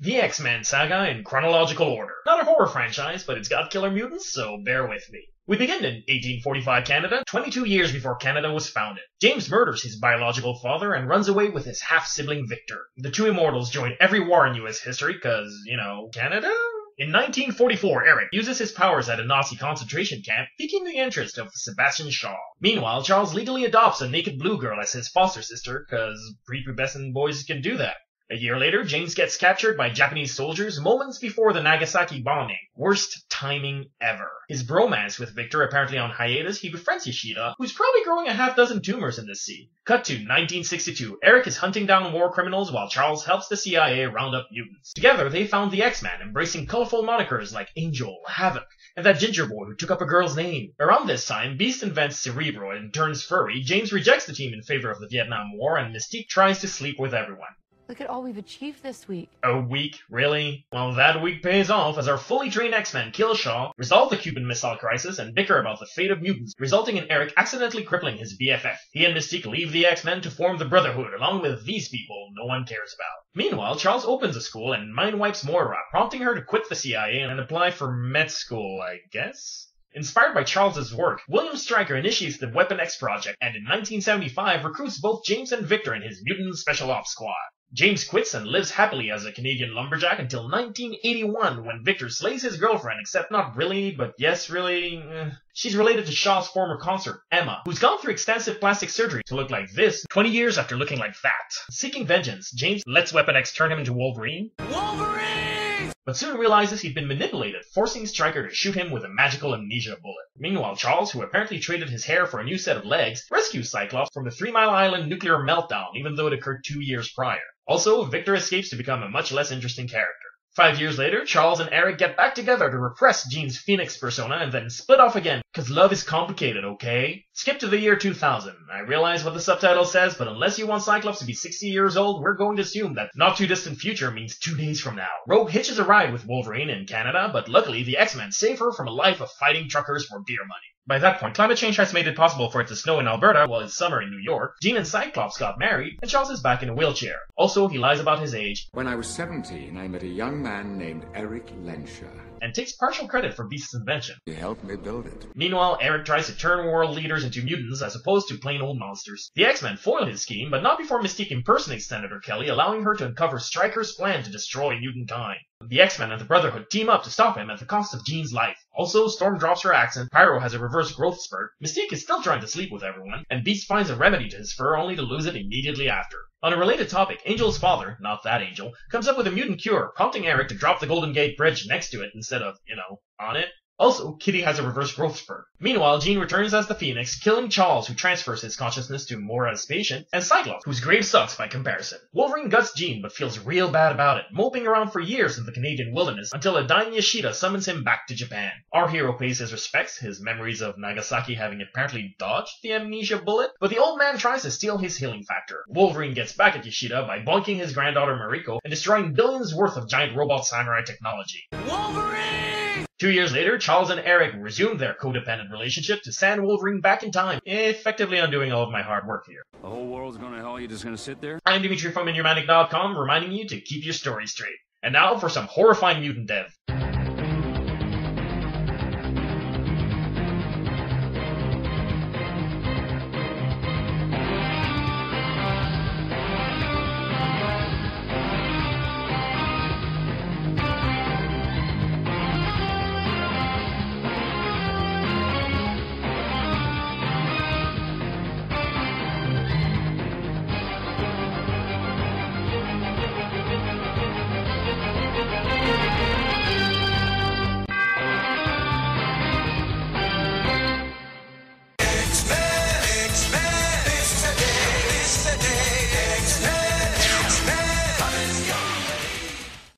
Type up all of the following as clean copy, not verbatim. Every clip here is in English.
The X-Men saga in chronological order. Not a horror franchise, but it's got killer mutants, so bear with me. We begin in 1845 Canada, 22 years before Canada was founded. James murders his biological father and runs away with his half-sibling Victor. The two immortals join every war in US history, cause, Canada? In 1944, Eric uses his powers at a Nazi concentration camp, piquing the interest of Sebastian Shaw. Meanwhile, Charles legally adopts a naked blue girl as his foster sister, cause prepubescent boys can do that. A year later, James gets captured by Japanese soldiers moments before the Nagasaki bombing. Worst timing ever. His bromance with Victor apparently on hiatus, he befriends Yoshida, who's probably growing a half-dozen tumors in this sea. Cut to 1962. Eric is hunting down war criminals while Charles helps the CIA round up mutants. Together, they found the X-Men, embracing colorful monikers like Angel, Havoc, and that ginger boy who took up a girl's name. Around this time, Beast invents Cerebro and turns furry, James rejects the team in favor of the Vietnam War, and Mystique tries to sleep with everyone. Look at all we've achieved this week. A week? Really? Well, that week pays off as our fully trained X-Men kill Shaw, resolve the Cuban Missile Crisis, and bicker about the fate of mutants, resulting in Eric accidentally crippling his BFF. He and Mystique leave the X-Men to form the Brotherhood, along with these people no one cares about. Meanwhile, Charles opens a school and mind-wipes Moira, prompting her to quit the CIA and apply for med school, I guess? Inspired by Charles's work, William Stryker initiates the Weapon X project, and in 1975 recruits both James and Victor in his Mutant Special Ops Squad. James quits and lives happily as a Canadian lumberjack until 1981 when Victor slays his girlfriend, except not really, but yes really. She's related to Shaw's former consort, Emma, who's gone through extensive plastic surgery to look like this 20 years after looking like that. Seeking vengeance, James lets Weapon X turn him into Wolverine. But soon realizes he'd been manipulated, forcing Stryker to shoot him with a magical amnesia bullet. Meanwhile, Charles, who apparently traded his hair for a new set of legs, rescues Cyclops from the 3 Mile Island nuclear meltdown, even though it occurred 2 years prior. Also, Victor escapes to become a much less interesting character. 5 years later, Charles and Eric get back together to repress Jean's Phoenix persona and then split off again, cause love is complicated, okay? Skip to the year 2000. I realize what the subtitle says, but unless you want Cyclops to be 60 years old, we're going to assume that not too distant future means 2 days from now. Rogue hitches a ride with Wolverine in Canada, but luckily the X-Men save her from a life of fighting truckers for beer money. By that point, climate change has made it possible for it to snow in Alberta while it's summer in New York. Jean and Cyclops got married, and Charles is back in a wheelchair. Also, he lies about his age. When I was 17, I met a young man named Eric Lenscher. And takes partial credit for Beast's invention. He helped me build it. Meanwhile, Eric tries to turn world leaders into mutants as opposed to plain old monsters. The X-Men foil his scheme, but not before Mystique impersonates Senator Kelly, allowing her to uncover Stryker's plan to destroy mutant kind. The X-Men and the Brotherhood team up to stop him at the cost of Jean's life. Also, Storm drops her accent, Pyro has a reverse growth spurt, Mystique is still trying to sleep with everyone, and Beast finds a remedy to his fur only to lose it immediately after. On a related topic, Angel's father, not that Angel, comes up with a mutant cure, prompting Eric to drop the Golden Gate Bridge next to it instead of, on it. Also, Kitty has a reverse growth spurt. Meanwhile, Jean returns as the Phoenix, killing Charles, who transfers his consciousness to Moira's patient, and Cyclops, whose grave sucks by comparison. Wolverine guts Jean, but feels real bad about it, moping around for years in the Canadian wilderness until a dying Yoshida summons him back to Japan. Our hero pays his respects, his memories of Nagasaki having apparently dodged the amnesia bullet, but the old man tries to steal his healing factor. Wolverine gets back at Yoshida by boinking his granddaughter Mariko and destroying billions worth of giant robot samurai technology. Wolverine! 2 years later, Charles and Eric resume their codependent relationship to send Wolverine back in time, effectively undoing all of my hard work here. The whole world's gonna hell, you just gonna sit there? I'm Dimitri from Idiomanic.com, reminding you to keep your story straight. And now for some horrifying mutant dev.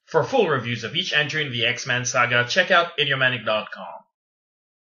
For full reviews of each entry in the X-Men saga, check out Idiomanic.com.